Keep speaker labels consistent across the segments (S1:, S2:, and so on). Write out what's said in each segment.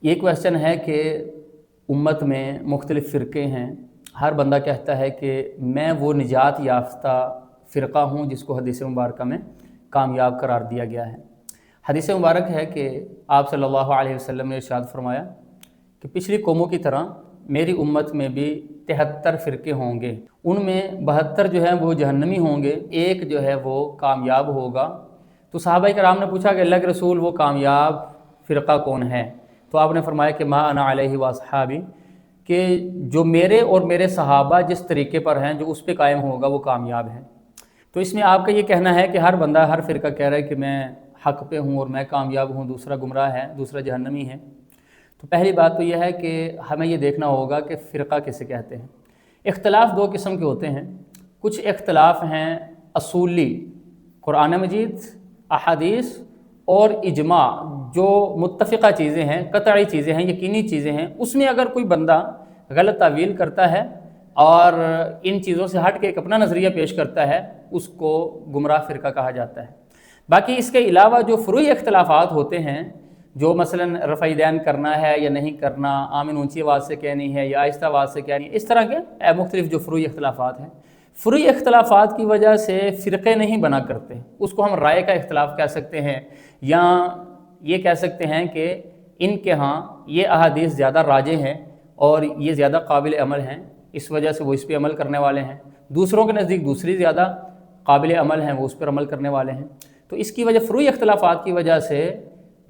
S1: یہ کویشچن ہے کہ امت میں مختلف فرقے ہیں، ہر بندہ کہتا ہے کہ میں وہ نجات یافتہ فرقہ ہوں جس کو حدیث مبارکہ میں کامیاب قرار دیا گیا ہے۔ حدیث مبارک ہے کہ آپ صلی اللہ علیہ وسلم نے ارشاد فرمایا کہ پچھلی قوموں کی طرح میری امت میں بھی 73 فرقے ہوں گے، ان میں 72 جو ہیں وہ جہنمی ہوں گے، ایک جو ہے وہ کامیاب ہوگا۔ تو صحابہ کرام نے پوچھا کہ اللہ کے رسول وہ کامیاب فرقہ کون ہے؟ تو آپ نے فرمایا کہ ما انا علیہ واصحابی، کہ جو میرے اور میرے صحابہ جس طریقے پر ہیں جو اس پہ قائم ہوگا وہ کامیاب ہے۔ تو اس میں آپ کا یہ کہنا ہے کہ ہر بندہ ہر فرقہ کہہ رہا ہے کہ میں حق پہ ہوں اور میں کامیاب ہوں، دوسرا گمراہ ہے، دوسرا جہنمی ہے۔ تو پہلی بات تو یہ ہے کہ ہمیں یہ دیکھنا ہوگا کہ فرقہ کسے کہتے ہیں۔ اختلاف دو قسم کے ہوتے ہیں، کچھ اختلاف ہیں اصولی، قرآن مجید، احادیث اور اجماع، جو متفقہ چیزیں ہیں، قطعی چیزیں ہیں، یقینی چیزیں ہیں، اس میں اگر کوئی بندہ غلط تعویل کرتا ہے اور ان چیزوں سے ہٹ کے ایک اپنا نظریہ پیش کرتا ہے، اس کو گمراہ فرقہ کہا جاتا ہے۔ باقی اس کے علاوہ جو فروعی اختلافات ہوتے ہیں، جو مثلا رفع دین کرنا ہے یا نہیں کرنا، آمین اونچی آواز سے کہنی ہے یا آہستہ آواز سے کہنی ہے، اس طرح کے مختلف جو فروعی اختلافات ہیں، فروعی اختلافات کی وجہ سے فرقے نہیں بنا کرتے، اس کو ہم رائے کا اختلاف کہہ سکتے ہیں، یا یہ کہہ سکتے ہیں کہ ان کے ہاں یہ احادیث زیادہ راجح ہیں اور یہ زیادہ قابل عمل ہیں، اس وجہ سے وہ اس پہ عمل کرنے والے ہیں، دوسروں کے نزدیک دوسری زیادہ قابل عمل ہیں، وہ اس پر عمل کرنے والے ہیں۔ تو اس کی وجہ فروعی اختلافات کی وجہ سے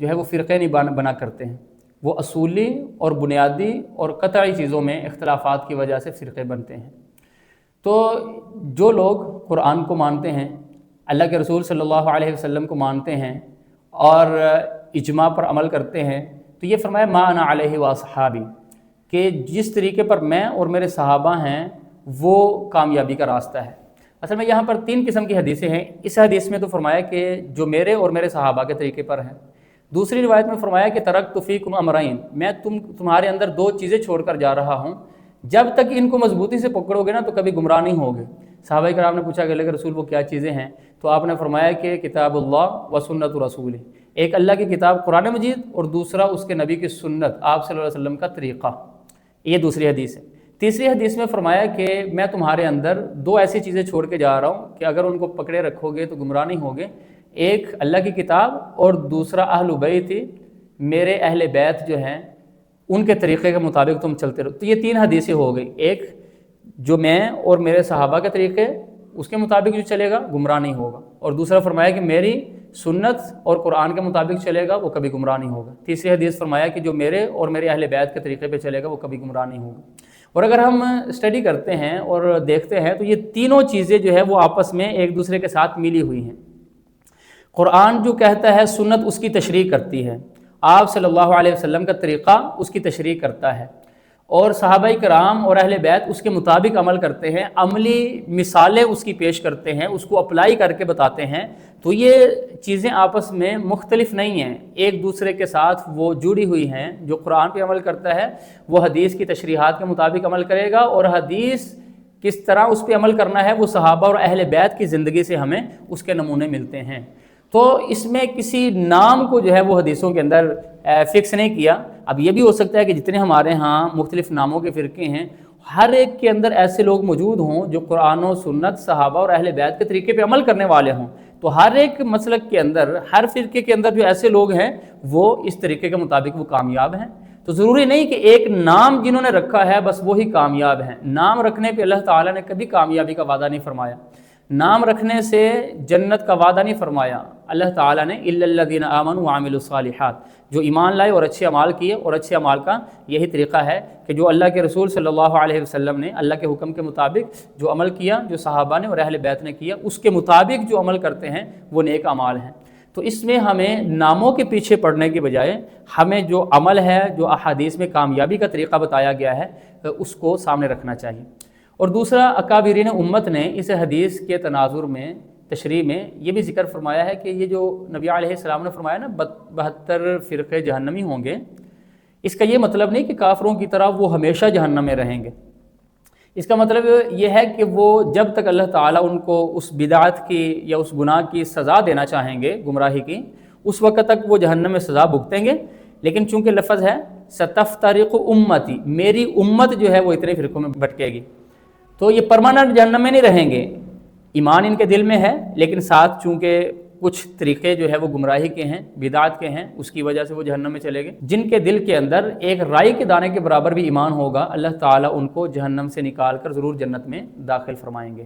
S1: جو ہے وہ فرقے نہیں بنا کرتے ہیں، وہ اصولی اور بنیادی اور قطعی چیزوں میں اختلافات کی وجہ سے فرقے بنتے ہیں۔ تو جو لوگ قرآن کو مانتے ہیں، اللہ کے رسول صلی اللہ علیہ وسلم کو مانتے ہیں اور اجماع پر عمل کرتے ہیں، تو یہ فرمایا ما انا علیہ واصحابی، کہ جس طریقے پر میں اور میرے صحابہ ہیں وہ کامیابی کا راستہ ہے۔ اصل میں یہاں پر 3 قسم کی حدیثیں ہیں۔ اس حدیث میں تو فرمایا کہ جو میرے اور میرے صحابہ کے طریقے پر ہیں۔ دوسری روایت میں فرمایا کہ ترکت فیکم امرین، میں تمہارے اندر 2 چیزیں چھوڑ کر جا رہا ہوں، جب تک ان کو مضبوطی سے پکڑو گے نا تو کبھی گمراہ نہیں ہوگے۔ صحابہ کرام نے پوچھا کہ اللہ کے رسول وہ کیا چیزیں ہیں؟ تو آپ نے فرمایا کہ کتاب اللہ و سنت رسول، ایک اللہ کی کتاب قرآن مجید اور دوسرا اس کے نبی کی سنت، آپ صلی اللہ علیہ وسلم کا طریقہ۔ یہ دوسری حدیث ہے۔ تیسری حدیث میں فرمایا کہ میں تمہارے اندر 2 ایسی چیزیں چھوڑ کے جا رہا ہوں کہ اگر ان کو پکڑے رکھو گے تو گمراہ نہیں ہوگے، ایک اللہ کی کتاب اور دوسرا اہل بیت، میرے اہل بیت جو ہیں ان کے طریقے کے مطابق تم چلتے رہو۔ تو یہ 3 حدیثیں ہو گئی، ایک جو میں اور میرے صحابہ کے طریقے اس کے مطابق جو چلے گا گمراہ نہیں ہوگا، اور دوسرا فرمایا کہ میری سنت اور قرآن کے مطابق چلے گا وہ کبھی گمراہ نہیں ہوگا۔ تیسری حدیث فرمایا کہ جو میرے اور میرے اہل بیت کے طریقے پہ چلے گا وہ کبھی گمراہ نہیں ہوگا۔ اور اگر ہم اسٹڈی کرتے ہیں اور دیکھتے ہیں تو یہ تینوں چیزیں جو ہے وہ آپس میں ایک دوسرے کے ساتھ ملی ہوئی ہیں۔ قرآن جو کہتا ہے سنت اس کی تشریح کرتی ہے، آپ صلی اللہ علیہ وسلم کا طریقہ اس کی تشریح کرتا ہے، اور صحابہ کرام اور اہل بیت اس کے مطابق عمل کرتے ہیں، عملی مثالیں اس کی پیش کرتے ہیں، اس کو اپلائی کر کے بتاتے ہیں۔ تو یہ چیزیں آپس میں مختلف نہیں ہیں، ایک دوسرے کے ساتھ وہ جڑی ہوئی ہیں۔ جو قرآن پہ عمل کرتا ہے وہ حدیث کی تشریحات کے مطابق عمل کرے گا، اور حدیث کس طرح اس پہ عمل کرنا ہے وہ صحابہ اور اہل بیت کی زندگی سے ہمیں اس کے نمونے ملتے ہیں۔ تو اس میں کسی نام کو جو ہے وہ حدیثوں کے اندر فکس نہیں کیا۔ اب یہ بھی ہو سکتا ہے کہ جتنے ہمارے ہاں مختلف ناموں کے فرقے ہیں، ہر ایک کے اندر ایسے لوگ موجود ہوں جو قرآن و سنت، صحابہ اور اہل بیت کے طریقے پہ عمل کرنے والے ہوں۔ تو ہر ایک مسلک کے اندر، ہر فرقے کے اندر جو ایسے لوگ ہیں وہ اس طریقے کے مطابق وہ کامیاب ہیں۔ تو ضروری نہیں کہ ایک نام جنہوں نے رکھا ہے بس وہی کامیاب ہیں۔ نام رکھنے پہ اللہ تعالیٰ نے کبھی کامیابی کا وعدہ نہیں فرمایا، نام رکھنے سے جنت کا وعدہ نہیں فرمایا اللہ تعالیٰ نے، الا الذین آمنوا وعملوا الصالحات، جو ایمان لائے اور اچھے اعمال کیے، اور اچھے اعمال کا یہی طریقہ ہے کہ جو اللہ کے رسول صلی اللہ علیہ وسلم نے اللہ کے حکم کے مطابق جو عمل کیا، جو صحابہ نے اور اہل بیت نے کیا، اس کے مطابق جو عمل کرتے ہیں وہ نیک اعمال ہیں۔ تو اس میں ہمیں ناموں کے پیچھے پڑنے کے بجائے ہمیں جو عمل ہے، جو احادیث میں کامیابی کا طریقہ بتایا گیا ہے، اس کو سامنے رکھنا چاہیے۔ اور دوسرا، اکابرین امت نے اس حدیث کے تناظر میں، تشریح میں یہ بھی ذکر فرمایا ہے کہ یہ جو نبی علیہ السلام نے فرمایا نا 72 فرقے جہنمی ہوں گے، اس کا یہ مطلب نہیں کہ کافروں کی طرح وہ ہمیشہ جہنم میں رہیں گے۔ اس کا مطلب یہ ہے کہ وہ جب تک اللہ تعالیٰ ان کو اس بدعت کی یا اس گناہ کی سزا دینا چاہیں گے، گمراہی کی، اس وقت تک وہ جہنم میں سزا بھگتیں گے۔ لیکن چونکہ لفظ ہے ستفترق امتی، میری امت جو ہے وہ اتنے فرقوں میں بھٹکے گی۔ تو یہ پرماننٹ جہنم میں نہیں رہیں گے، ایمان ان کے دل میں ہے، لیکن ساتھ چونکہ کچھ طریقے جو ہے وہ گمراہی کے ہیں، بدعت کے ہیں، اس کی وجہ سے وہ جہنم میں چلے گئے۔ جن کے دل کے اندر ایک رائی کے دانے کے برابر بھی ایمان ہوگا، اللہ تعالیٰ ان کو جہنم سے نکال کر ضرور جنت میں داخل فرمائیں گے۔